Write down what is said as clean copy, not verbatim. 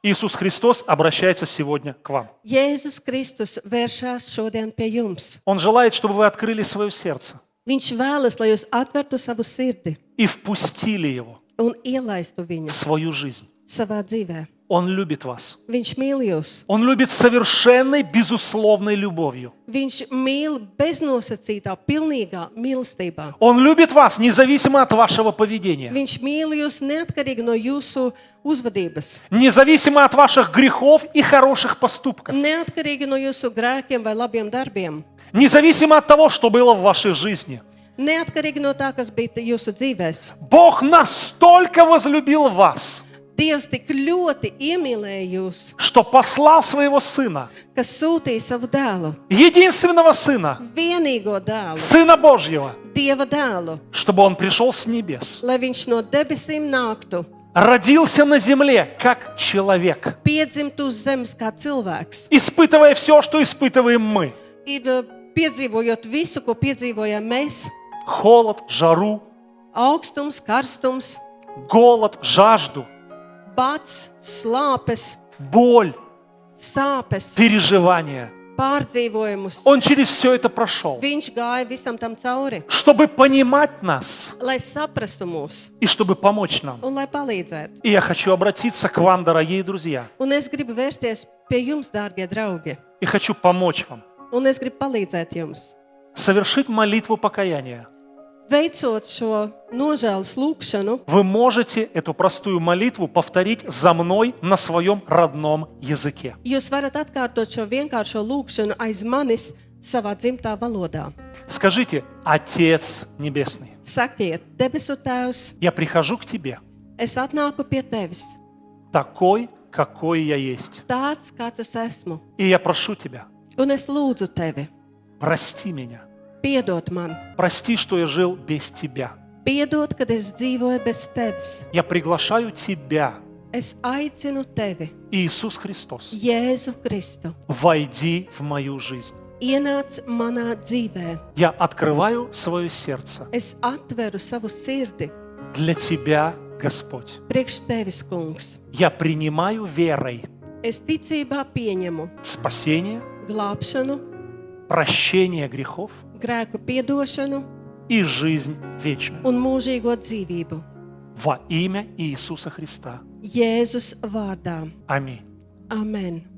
Иисус Христос обращается сегодня к вам. Jēzus Kristus vēršās šodien pie jums. Он желает, чтобы вы открыли свое сердце Viņš vēlas, lai jūs atvertu savu sirdi и впустили Его un ielaistu viņu в свою жизнь. savā dzīvē. Он любит вас. Viņš mīl jūs. Он любит совершенной, безусловной любовью. Viņš mīl beznosacītā, pilnīgā mīlestībā. Он любит вас, независимо от вашего поведения, Viņš mīl jūs neatkarīgi no jūsu uzvedības, независимо от ваших грехов и хороших поступков, neatkarīgi no jūsu grēkiem vai labiem darbiem, независимо от того, что было в вашей жизни. neatkarīgi no tā, kas bija jūsu dzīvēs. Бог настолько возлюбил вас, Dievs tik ļoti iemīlēja jūs, что послал своего Сына, kas sūtīja savu dēlu, единственного Сына, vienīgo dēlu, Сына Божьего, Dieva dēlu, чтобы Он пришел с небес, lai viņš no debesīm nāktu, родился на земле как человек, piedzimtu uz zemes kā cilvēks, испытывая все, что испытываем мы. piedzīvojot visu, ko piedzīvojam mēs, Холод, жару, augstums, karstums, голод, жажду, bats, slāpes, боль, sāpes, переживания. pārdzīvojumus. Он через все это прошел, Viņš gāja visam tam cauri, чтобы понимать нас lai saprastu mūs и чтобы помочь нам. un lai palīdzētu. И я хочу обратиться к вам, дорогие друзья, Un es gribu vērsties pie jums, dārgie draugi, и хочу помочь вам un es gribu palīdzēt jums. совершить молитву покаяния. Veicot šo nožēlas lūgšanu, Вы можете эту простую молитву повторить за мной на своем родном языке. jūs varat atkārtot šo vienkāršo lūgšanu aiz manis savā dzimtā valodā. Скажите: Отец Небесный, Sakiet, debesu Tēvs, я прихожу к Тебе, es atnāku pie Tevis, такой, какой я есть. tāds, kāds es esmu, И я прошу Тебя, un es lūdzu Tevi, прости меня. piedod man, Прости, что я жил без Тебя. piedod, kad es dzīvoju bez Tevis. Я приглашаю Тебя, Es aicinu Tevi, Иисус Христос, Jēzu Kristu, войди в мою жизнь. ienāc manā dzīvē. Я открываю свое сердце Es atveru savu sirdi для Тебя, Господь. priekš Tevis, kungs. Я принимаю верой Es ticībā pieņemu спасение, glābšanu, прощение грехов grēku piedošanu и жизнь вечную. un mūžīgo dzīvību. Во имя Иисуса Христа. Jēzus vārdā. Аминь. Amen.